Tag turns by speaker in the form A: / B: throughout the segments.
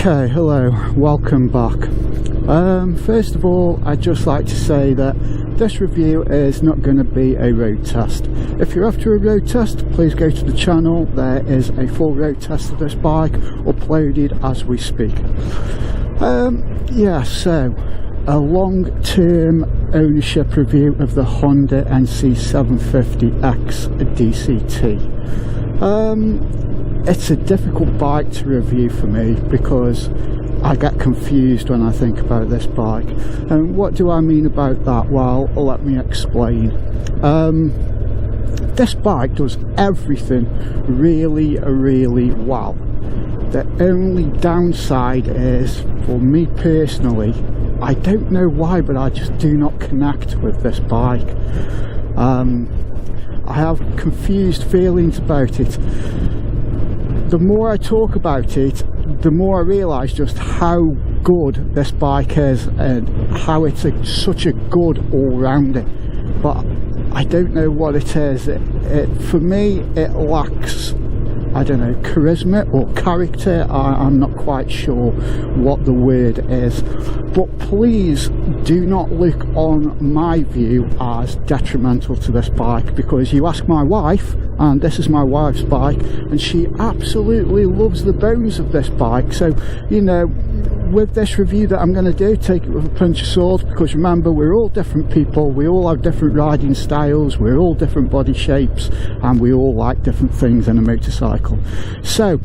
A: Okay, hello, welcome back. First of all, I'd just like to say that this review is not going to be a road test. If you're after a road test, please go to the channel. There is a full road test of this bike uploaded as we speak. So a long-term ownership review of the Honda NC750X DCT. It's a difficult bike to review for me because I get confused when I think about this bike. And what do I mean about that? Well, let me explain. This bike does everything really, really well. The only downside is, for me personally, I don't know why, but I just do not connect with this bike. I have confused feelings about it. The more I talk about it, the more I realise just how good this bike is and how it's such a good all-rounder. But I don't know what it is. For me, it lacks, I don't know, charisma or character. I'm not quite sure what the word is. But please do not look on my view as detrimental to this bike, because you ask my wife, and this is my wife's bike, and she absolutely loves the bones of this bike. So, you know, with this review that I'm going to do, take it with a pinch of salt, because remember, we're all different people, we all have different riding styles, we're all different body shapes, and we all like different things in a motorcycle. So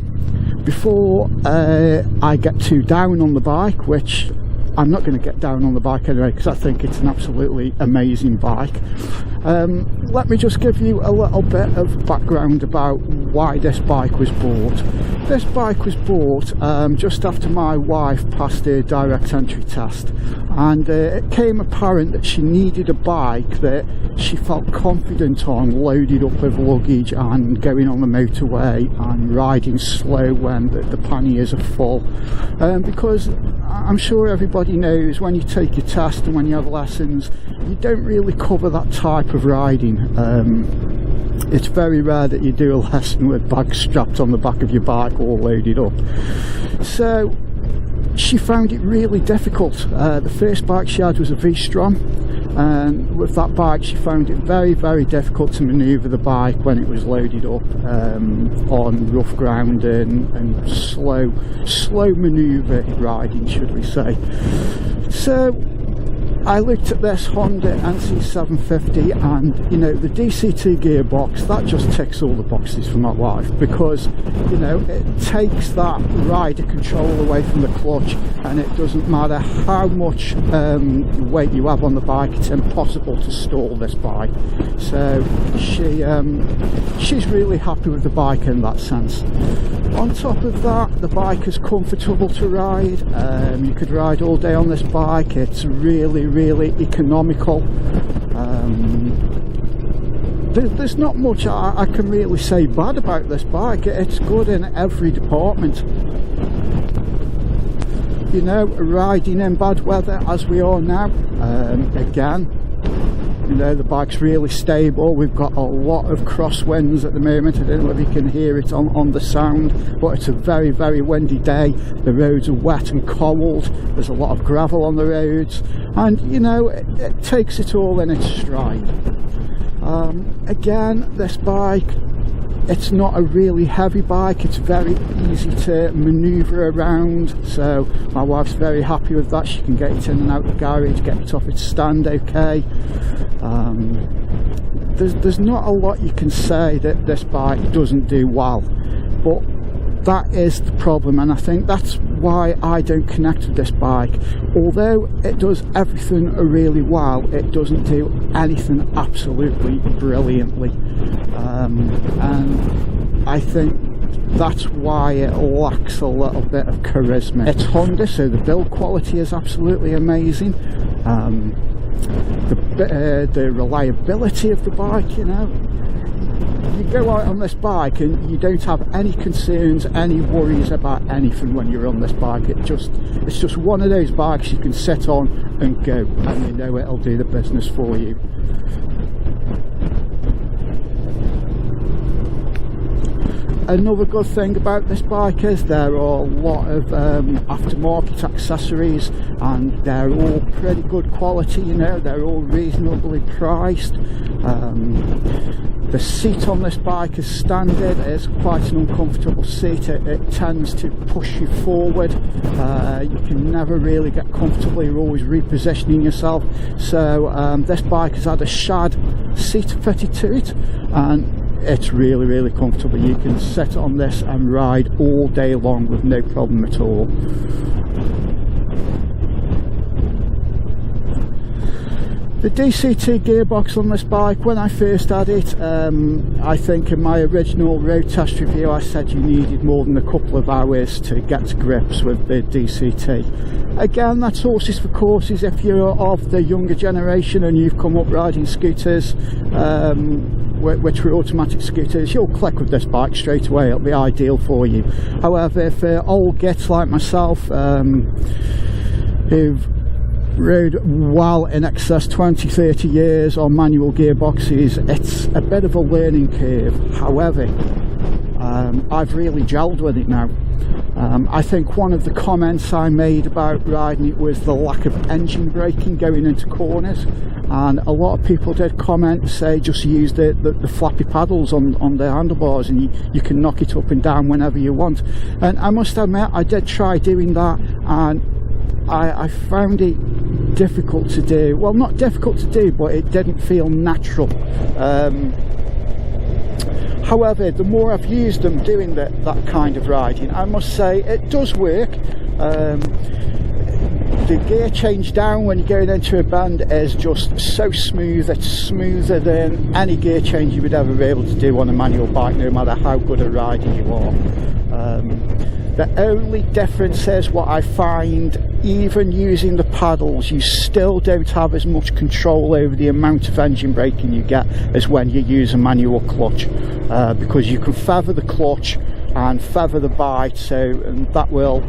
A: before I get too down on the bike, which I'm not going to get down on the bike anyway because I think it's an absolutely amazing bike, let me just give you a little bit of background about why this bike was bought. This bike was bought just after my wife passed her direct entry test, and it came apparent that she needed a bike that she felt confident on, loaded up with luggage and going on the motorway and riding slow when the panniers are full, because I'm sure everybody knows when you take your test and when you have lessons, you don't really cover that type of riding. It's very rare that you do a lesson with bags strapped on the back of your bike all loaded up. So she found it really difficult. The first bike she had was a V-Strom, and with that bike she found it very, very difficult to manoeuvre the bike when it was loaded up on rough ground and slow manoeuvre riding, should we say. So I looked at this Honda NC750, and you know, the DCT gearbox, that just ticks all the boxes for my wife, because you know, it takes that rider control away from the clutch, and it doesn't matter how much weight you have on the bike, it's impossible to stall this bike. So she's really happy with the bike in that sense. On top of that, the bike is comfortable to ride. You could ride all day on this bike. It's really economical. There's not much I can really say bad about this bike. It's good in every department. You know, riding in bad weather as we are now, again, you know, the bike's really stable. We've got a lot of crosswinds at the moment. I don't know if you can hear it on the sound, but it's a very, very windy day. The roads are wet and cold. There's a lot of gravel on the roads, and you know, it takes it all in its stride. Again, this bike, it's not a really heavy bike. It's very easy to manoeuvre around, so my wife's very happy with that. She can get it in and out of the garage, get it off its stand okay. There's not a lot you can say that this bike doesn't do well, but that is the problem, and I think that's why I don't connect with this bike. Although it does everything really well, it doesn't do anything absolutely brilliantly, and I think that's why it lacks a little bit of charisma. It's Honda, so the build quality is absolutely amazing. The reliability of the bike, you know, you go out on this bike and you don't have any concerns, any worries about anything when you're on this bike. It's just one of those bikes you can sit on and go, and you know it'll do the business for you. Another good thing about this bike is there are a lot of aftermarket accessories, and they're all pretty good quality, you know, they're all reasonably priced. The seat on this bike is standard. It's quite an uncomfortable seat. It tends to push you forward. You can never really get comfortable. You're always repositioning yourself. So this bike has had a shad seat fitted to it, and it's really, really comfortable. You can sit on this and ride all day long with no problem at all. The DCT gearbox on this bike, when I first had it, I think in my original road test review I said you needed more than a couple of hours to get to grips with the DCT. Again, that's horses for courses. If you're of the younger generation and you've come up riding scooters, which were automatic scooters, you'll click with this bike straight away. It'll be ideal for you. However, for old gits like myself, who've rode well in excess 20-30 years on manual gearboxes, it's a bit of a learning curve. However, I've really gelled with it now. I think one of the comments I made about riding it was the lack of engine braking going into corners, and a lot of people did comment and say just use the flappy paddles on the handlebars and you can knock it up and down whenever you want. And I must admit, I did try doing that, and I found it difficult to do. Well, not difficult to do, but it didn't feel natural. However, the more I've used them doing that kind of riding, I must say it does work. The gear change down when you're going into a bend is just so smooth. It's smoother than any gear change you would ever be able to do on a manual bike, no matter how good a rider you are. The only difference is what I find, even using the paddles, you still don't have as much control over the amount of engine braking you get as when you use a manual clutch, because you can feather the clutch and feather the bite, and that will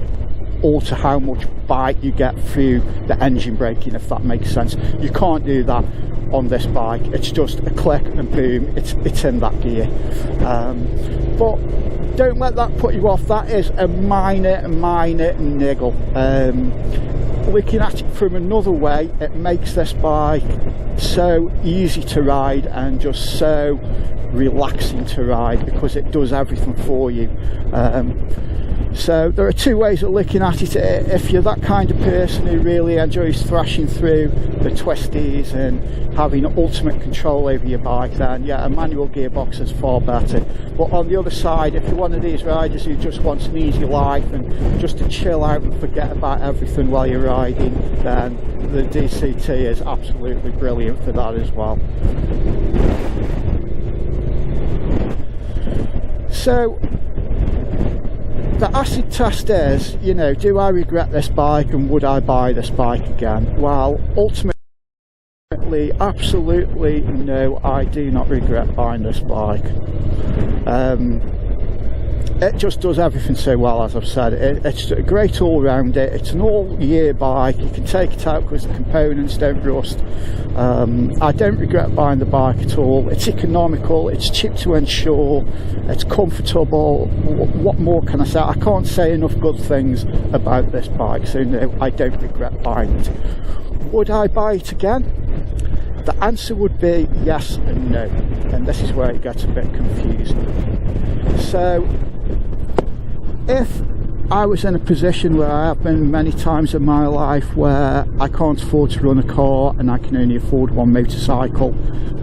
A: alter how much bite you get through the engine braking, if that makes sense. You can't do that on this bike. It's just a click and boom, it's in that gear. But don't let that put you off. That is a minor niggle. Looking at it from another way, it makes this bike so easy to ride and just so relaxing to ride, because it does everything for you. So there are two ways of looking at it. If you're that kind of person who really enjoys thrashing through the twisties and having ultimate control over your bike, then yeah, a manual gearbox is far better. But on the other side, if you're one of these riders who just wants an easy life and just to chill out and forget about everything while you're riding, then the DCT is absolutely brilliant for that as well. So the acid test is, you know, do I regret this bike and would I buy this bike again? Well, ultimately, absolutely no, I do not regret buying this bike. It just does everything so well, as I've said. It's a great all-rounder. It's an all-year bike. You can take it out because the components don't rust. I don't regret buying the bike at all. It's economical, it's cheap to insure, it's comfortable. What more can I say? I can't say enough good things about this bike, so no, I don't regret buying it. Would I buy it again? The answer would be yes and no, and this is where it gets a bit confusing. So if I was in a position where I have been many times in my life where I can't afford to run a car and I can only afford one motorcycle,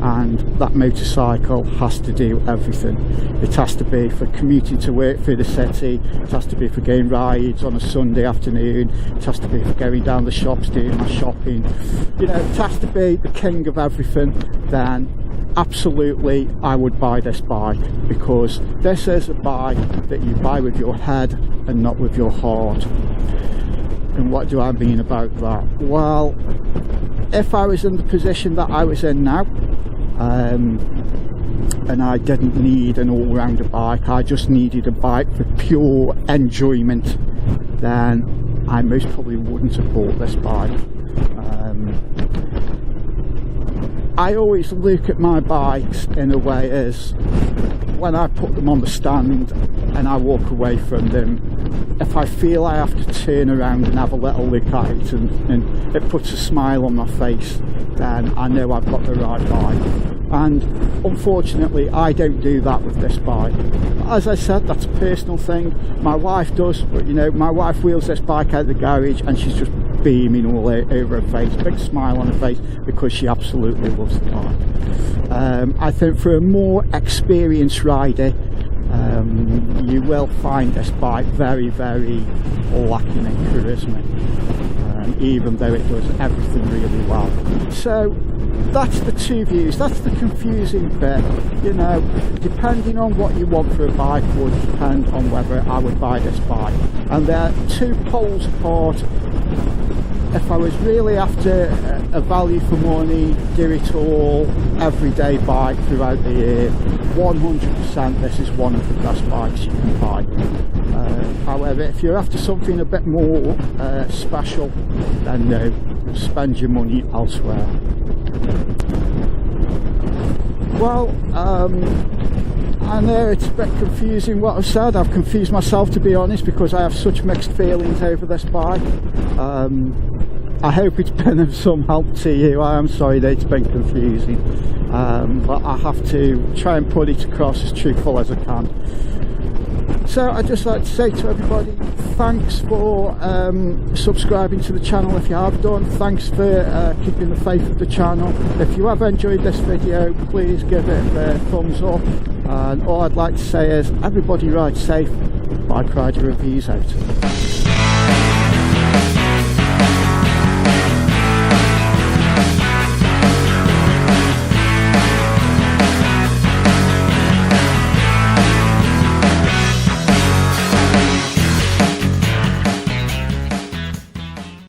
A: and that motorcycle has to do everything. It has to be for commuting to work through the city, it has to be for going rides on a Sunday afternoon, it has to be for going down the shops doing my shopping, you know, it has to be the king of everything, then absolutely I would buy this bike, because this is a bike that you buy with your head and not with your heart. And what do I mean about that? Well, if I was in the position that I was in now, and I didn't need an all-rounder bike, I just needed a bike for pure enjoyment, then I most probably wouldn't have bought this bike. I always look at my bikes in a way as when I put them on the stand and I walk away from them, if I feel I have to turn around and have a little look at it and it puts a smile on my face, then I know I've got the right bike. And unfortunately I don't do that with this bike. As I said, that's a personal thing. My wife does, but you know, my wife wheels this bike out of the garage and she's just beaming all over her face, big smile on her face, because she absolutely loves the bike. I think for a more experienced rider, you will find this bike very, very lacking in charisma, even though it does everything really well. So that's the two views, that's the confusing bit. You know, depending on what you want for a bike would depend on whether I would buy this bike. And they're two poles apart. If I was really after a value for money, do it all, everyday bike throughout the year, 100% this is one of the best bikes you can buy. However, if you're after something a bit more special, then no, spend your money elsewhere. Well, I know it's a bit confusing what I've said. I've confused myself, to be honest, because I have such mixed feelings over this bike. I hope it's been of some help to you. I am sorry that it's been confusing, but I have to try and put it across as truthful as I can. So I'd just like to say to everybody, thanks for subscribing to the channel if you have done. Thanks for keeping the faith of the channel. If you have enjoyed this video, please give it a thumbs up. And all I'd like to say is, everybody ride safe. Bike Rider Reviews out.